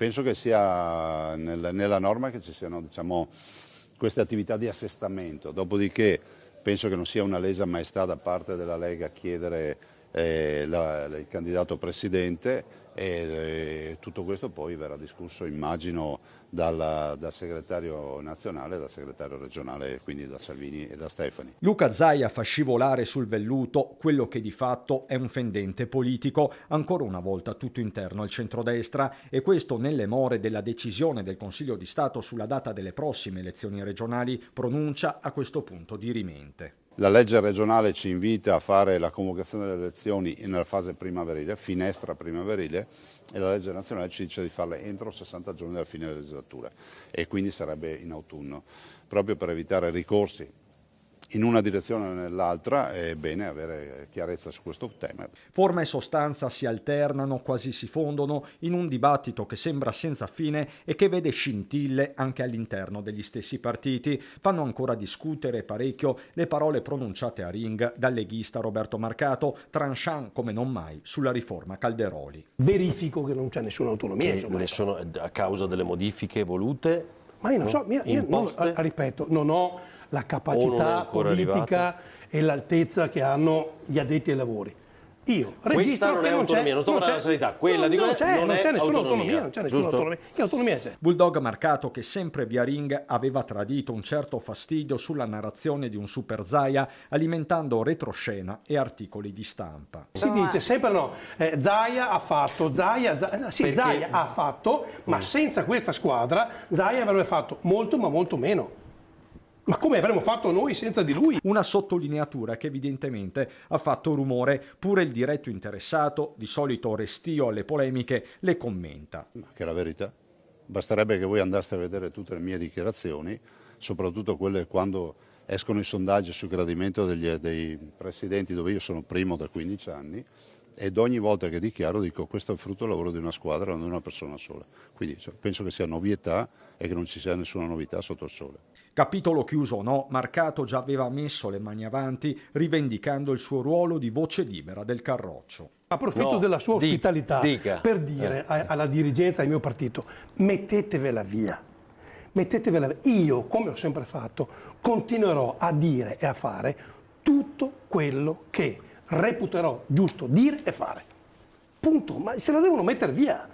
penso che sia nella norma che ci siano, diciamo, queste attività di assestamento, dopodiché penso che non sia una lesa maestà da parte della Lega chiedere il candidato presidente e tutto questo poi verrà discusso, immagino, dal segretario nazionale, dal segretario regionale, quindi da Salvini e da Stefani. Luca Zaia fa scivolare sul velluto quello che di fatto è un fendente politico, ancora una volta tutto interno al centrodestra, e questo nelle more della decisione del Consiglio di Stato sulla data delle prossime elezioni regionali, pronuncia a questo punto dirimente. La legge regionale ci invita a fare la convocazione delle elezioni nella fase primaverile, finestra primaverile, e la legge nazionale ci dice di farle entro 60 giorni dalla fine della legislatura e quindi sarebbe in autunno. Proprio per evitare ricorsi in una direzione o nell'altra è bene avere chiarezza su questo tema. Forma e sostanza si alternano, quasi si fondono, in un dibattito che sembra senza fine e che vede scintille anche all'interno degli stessi partiti. Fanno ancora discutere parecchio le parole pronunciate a Ring dal leghista Roberto Marcato, tranchant come non mai sulla riforma Calderoli. Verifico che non c'è nessuna autonomia. Sono a causa delle modifiche volute? Ma io non so, io non, ripeto, non ho la capacità politica e l'altezza che hanno gli addetti ai lavori. Io registro non è autonomia, non sto parlando della sanità, quella di non c'è nessuna autonomia, non c'è nessuna autonomia. Che autonomia c'è? Bulldog Marcato, che sempre via Ring aveva tradito un certo fastidio sulla narrazione di un Super Zaia, alimentando retroscena e articoli di stampa. Si dice sempre Zaia ha fatto, Zaia ha fatto, ma senza questa squadra Zaia avrebbe fatto molto ma molto meno. Ma come avremmo fatto noi senza di lui? Una sottolineatura che evidentemente ha fatto rumore, pure il diretto interessato, di solito restio alle polemiche, le commenta. Ma che è la verità. Basterebbe che voi andaste a vedere tutte le mie dichiarazioni, soprattutto quelle quando escono i sondaggi sul gradimento dei presidenti, dove io sono primo da 15 anni, ed ogni volta che dichiaro dico questo è il frutto del lavoro di una squadra, non di una persona sola. Quindi penso che sia novietà e che non ci sia nessuna novità sotto il sole. Capitolo chiuso o no, Marcato già aveva messo le mani avanti, rivendicando il suo ruolo di voce libera del Carroccio. Approfitto della sua ospitalità per dire alla dirigenza del mio partito: mettetevela via. Mettetevela via. Io, come ho sempre fatto, continuerò a dire e a fare tutto quello che reputerò giusto dire e fare. Punto. Ma se la devono mettere via.